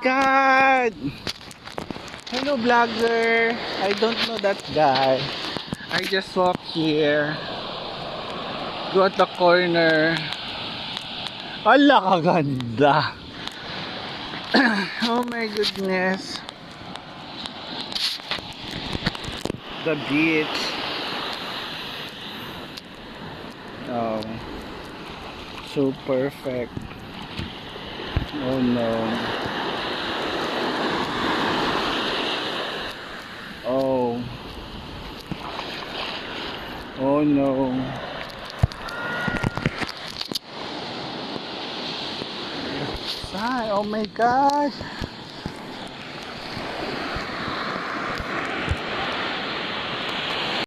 God! Hello vlogger! I don't know that guy. I just walk here. Go at the corner. Ala kaganda! Oh my goodness. The beach. Oh. So perfect. Oh no. Oh. Oh no. Oh my God.